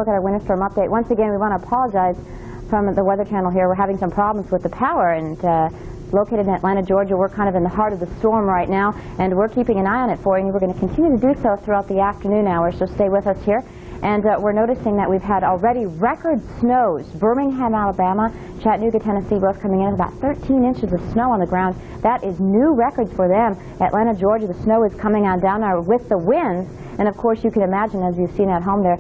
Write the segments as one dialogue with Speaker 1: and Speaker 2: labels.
Speaker 1: look at our winter storm update. Once again, we want to apologize from the Weather Channel here. We're having some problems with the power, and located in Atlanta, Georgia, we're kind of in the heart of the storm right now, and we're keeping an eye on it for you, and we're going to continue to do so throughout the afternoon hours, so stay with us here. And we're noticing that we've had already record snows. Birmingham, Alabama, Chattanooga, Tennessee, both coming in with about 13 inches of snow on the ground. That is new records for them. Atlanta, Georgia, the snow is coming on down now with the winds. And of course, you can imagine, as you've seen at home there,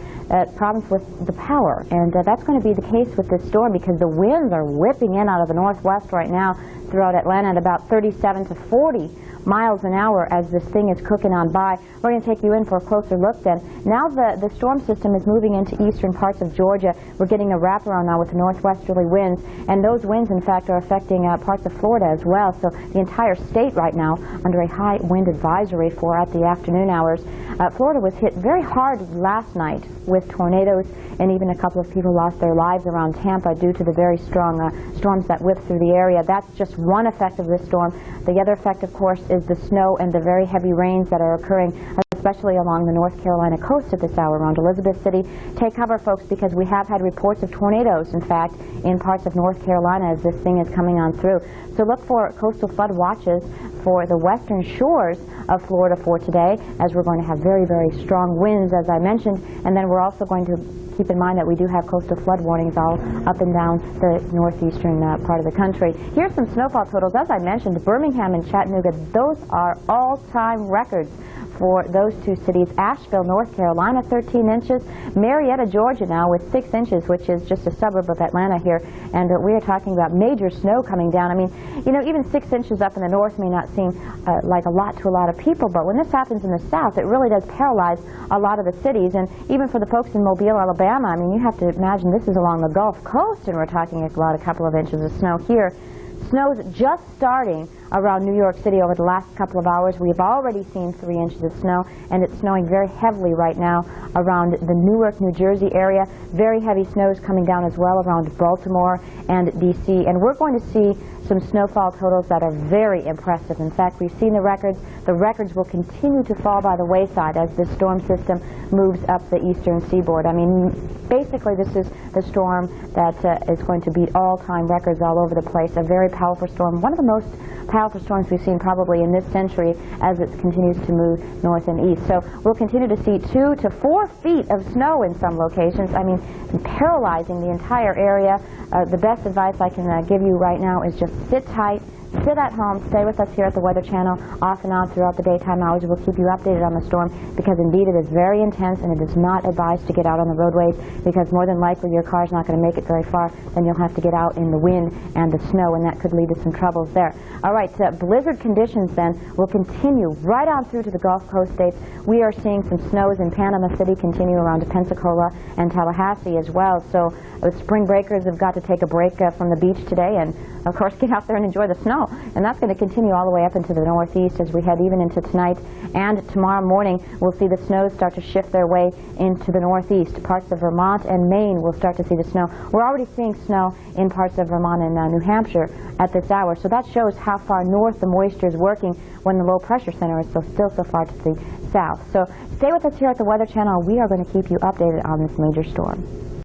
Speaker 1: problems with the power. And that's going to be the case with this storm because the winds are whipping in out of the northwest right now throughout Atlanta at about 37 to 40 miles an hour as this thing is cooking on by. We're going to take you in for a closer look then. Now the storm system is moving into eastern parts of Georgia. We're getting a wraparound now with the northwesterly winds, and those winds in fact are affecting parts of Florida as well. So the entire state right now under a high wind advisory for at the afternoon hours. Florida was hit very hard last night with tornadoes, and even a couple of people lost their lives around Tampa due to the very strong storms that whipped through the area. That's just one effect of this storm. The other effect, of course, is the snow and the very heavy rains that are occurring, especially along the North Carolina coast at this hour around Elizabeth City. Take cover, folks, because we have had reports of tornadoes, in fact, in parts of North Carolina as this thing is coming on through. So look for coastal flood watches for the western shores of Florida for today, as we're going to have very, very strong winds, as I mentioned, and then we're also going to keep in mind that we do have coastal flood warnings all up and down the northeastern part of the country. Here's some snowfall totals. As I mentioned, Birmingham and Chattanooga, those are all-time records for those two cities. Asheville, North Carolina, 13 inches. Marietta, Georgia now with 6 inches, which is just a suburb of Atlanta here. And we are talking about major snow coming down. I mean, you know, even 6 inches up in the north may not seem like a lot to a lot of people, but when this happens in the south, it really does paralyze a lot of the cities. And even for the folks in Mobile, Alabama, I mean, you have to imagine this is along the Gulf Coast, and we're talking about a couple of inches of snow here. Snow's just starting around New York City over the last couple of hours. We've already seen 3 inches of snow, and it's snowing very heavily right now around the Newark, New Jersey area. Very heavy snows coming down as well around Baltimore and D.C. And we're going to see some snowfall totals that are very impressive. In fact, we've seen the records. The records will continue to fall by the wayside as this storm system moves up the eastern seaboard. I mean, basically, this is the storm that is going to beat all-time records all over the place. A very powerful storm, one of the most powerful storms we've seen probably in this century as it continues to move north and east. So we'll continue to see 2 to 4 feet of snow in some locations. I mean, paralyzing the entire area. The best advice I can give you right now is just sit tight, sit at home, stay with us here at the Weather Channel off and on throughout the daytime hours. We'll keep you updated on the storm because indeed it is very intense, and it is not advised to get out on the roadways because more than likely your car's not going to make it very far. Then you'll have to get out in the wind and the snow, and that could lead to some troubles there. All right, blizzard conditions then will continue right on through to the Gulf Coast states. We are seeing some snows in Panama City continue around to Pensacola and Tallahassee as well. So spring breakers have got to take a break from the beach today and, of course, get out there and enjoy the snow. And that's going to continue all the way up into the northeast as we head even into tonight and tomorrow morning. We'll see the snows start to shift their way into the northeast. Parts of Vermont and Maine will start to see the snow. We're already seeing snow in parts of Vermont and New Hampshire at this hour. So that shows how far north the moisture is working when the low pressure center is still so far to the south. So stay with us here at the Weather Channel. We are going to keep you updated on this major storm.